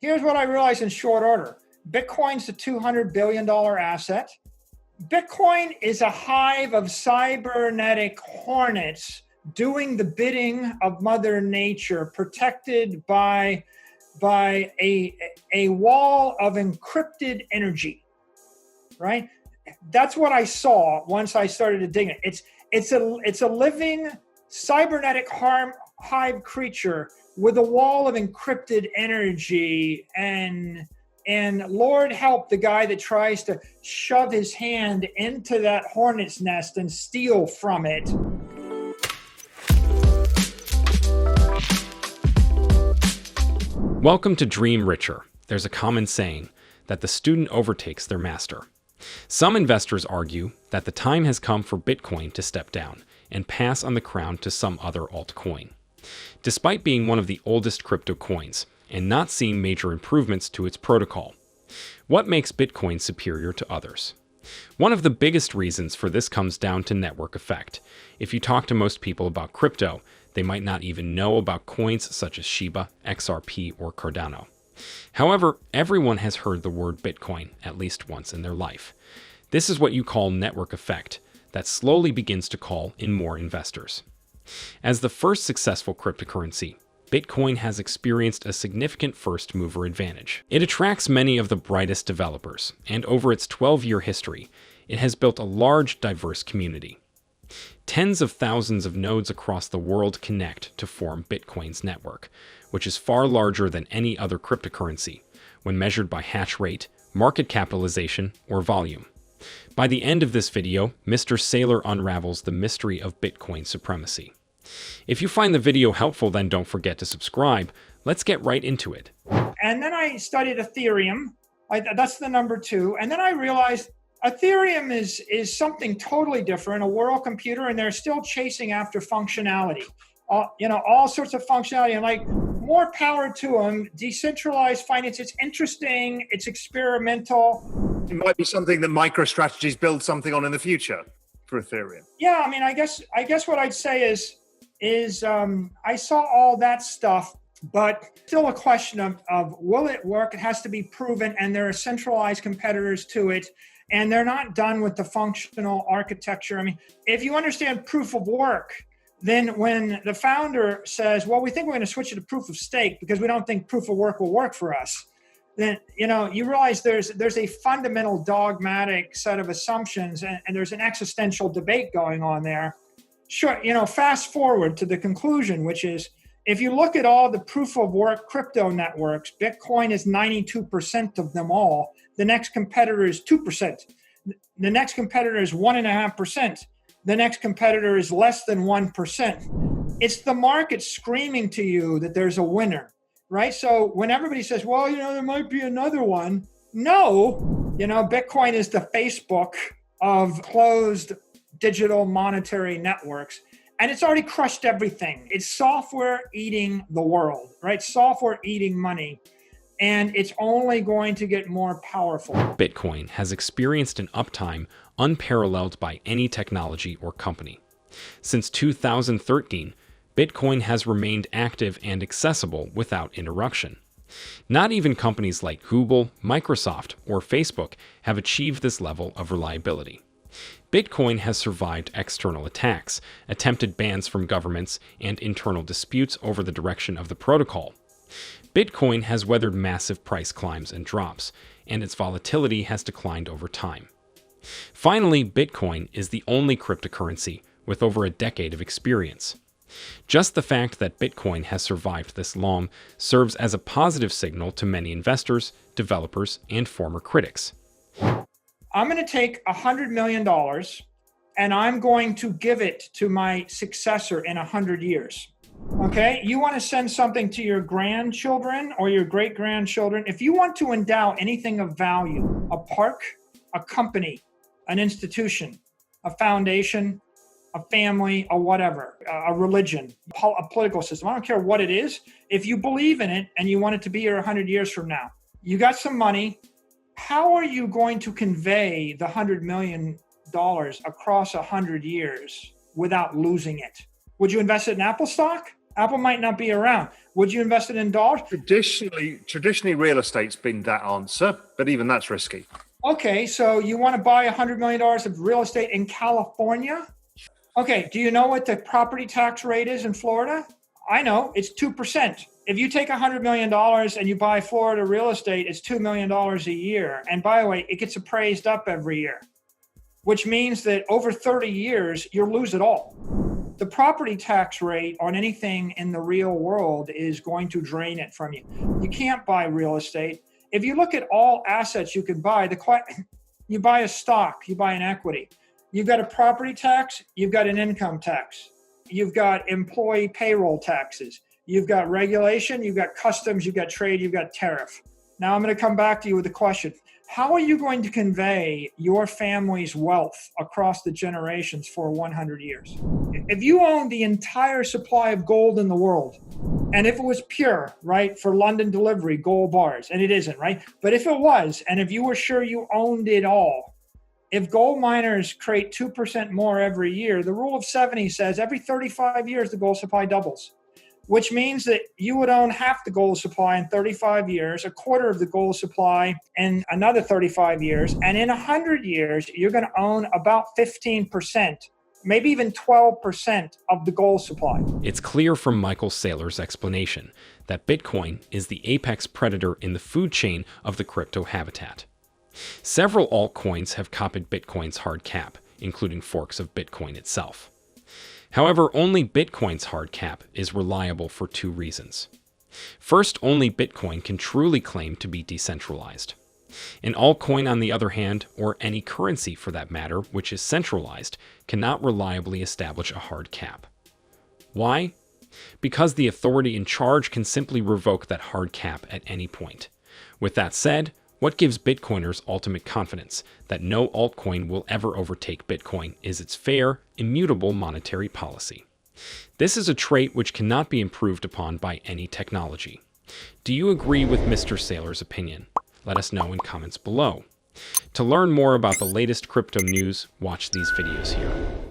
Here's what I realized in short order. Bitcoin's a $200 billion asset. Bitcoin is a hive of cybernetic hornets doing the bidding of Mother Nature, protected by a wall of encrypted energy, right? That's what I saw once I started to dig it. It's a living cybernetic hive creature with a wall of encrypted energy, and Lord help the guy that tries to shove his hand into that hornet's nest and steal from it. Welcome to Dream Richer. There's a common saying that the student overtakes their master. Some investors argue that the time has come for Bitcoin to step down and pass on the crown to some other altcoin. Despite being one of the oldest crypto coins and not seeing major improvements to its protocol, what makes Bitcoin superior to others? One of the biggest reasons for this comes down to network effect. If you talk to most people about crypto, they might not even know about coins such as Shiba, XRP, or Cardano. However, everyone has heard the word Bitcoin at least once in their life. This is what you call network effect that slowly begins to call in more investors. As the first successful cryptocurrency, Bitcoin has experienced a significant first-mover advantage. It attracts many of the brightest developers, and over its 12-year history, it has built a large, diverse community. Tens of thousands of nodes across the world connect to form Bitcoin's network, which is far larger than any other cryptocurrency when measured by hash rate, market capitalization, or volume. By the end of this video, Mr. Saylor unravels the mystery of Bitcoin supremacy. If you find the video helpful, then don't forget to subscribe. Let's get right into it. And then I studied Ethereum. That's the number 2. And then I realized Ethereum is something totally different, a world computer, and they're still chasing after functionality. All sorts of functionality, and like, more power to them. Decentralized finance, it's interesting, it's experimental. It might be something that Microstrategies build something on in the future for Ethereum. Yeah, I mean, I guess what I'd say is I saw all that stuff, but still a question of will it work? It has to be proven, and there are centralized competitors to it, and they're not done with the functional architecture. I mean, if you understand proof of work, then when the founder says, well, we think we're going to switch it to proof of stake because we don't think proof of work will work for us, then you realize there's a fundamental dogmatic set of assumptions, and there's an existential debate going on there. Sure, fast forward to the conclusion, which is, if you look at all the proof of work crypto networks, Bitcoin is 92% of them all. The next competitor is 2%. The next competitor is 1.5%. The next competitor is less than 1%. It's the market screaming to you that there's a winner, right? So when everybody says, well, there might be another one. No, Bitcoin is the Facebook of closed digital monetary networks. And it's already crushed everything. It's software eating the world, right? Software eating money. And it's only going to get more powerful. Bitcoin has experienced an uptime unparalleled by any technology or company. Since 2013, Bitcoin has remained active and accessible without interruption. Not even companies like Google, Microsoft, or Facebook have achieved this level of reliability. Bitcoin has survived external attacks, attempted bans from governments, and internal disputes over the direction of the protocol. Bitcoin has weathered massive price climbs and drops, and its volatility has declined over time. Finally, Bitcoin is the only cryptocurrency with over a decade of experience. Just the fact that Bitcoin has survived this long serves as a positive signal to many investors, developers, and former critics. I'm going to take $100 million and I'm going to give it to my successor in 100 years. Okay, you want to send something to your grandchildren or your great-grandchildren. If you want to endow anything of value, a park, a company, an institution, a foundation, a family, a whatever, a religion, a political system, I don't care what it is. If you believe in it and you want it to be here 100 years from now, you got some money. How are you going to convey the $100 million across 100 years without losing it? Would you invest it in Apple stock? Apple might not be around. Would you invest it in dollars? Traditionally, real estate's been that answer, but even that's risky. Okay, so you want to buy $100 million of real estate in California? Okay, do you know what the property tax rate is in Florida? I know, it's 2%. If you take $100 million and you buy Florida real estate, it's $2 million a year. And by the way, it gets appraised up every year, which means that over 30 years, you'll lose it all. The property tax rate on anything in the real world is going to drain it from you. You can't buy real estate. If you look at all assets you can buy, you buy a stock, you buy an equity. You've got a property tax, you've got an income tax. You've got employee payroll taxes. You've got regulation, you've got customs, you've got trade, you've got tariff. Now I'm going to come back to you with a question. How are you going to convey your family's wealth across the generations for 100 years? If you own the entire supply of gold in the world, and if it was pure, right, for London delivery, gold bars, and it isn't, right? But if it was, and if you were sure you owned it all, if gold miners create 2% more every year, the rule of 70 says every 35 years, the gold supply doubles, which means that you would own half the gold supply in 35 years, a quarter of the gold supply in another 35 years. And in 100 years, you're going to own about 15%, maybe even 12% of the gold supply. It's clear from Michael Saylor's explanation that Bitcoin is the apex predator in the food chain of the crypto habitat. Several altcoins have copied Bitcoin's hard cap, including forks of Bitcoin itself. However, only Bitcoin's hard cap is reliable for two reasons. First, only Bitcoin can truly claim to be decentralized. An altcoin, on the other hand, or any currency for that matter, which is centralized, cannot reliably establish a hard cap. Why? Because the authority in charge can simply revoke that hard cap at any point. With that said, what gives Bitcoiners ultimate confidence that no altcoin will ever overtake Bitcoin is its fair, immutable monetary policy. This is a trait which cannot be improved upon by any technology. Do you agree with Mr. Saylor's opinion? Let us know in comments below. To learn more about the latest crypto news, watch these videos here.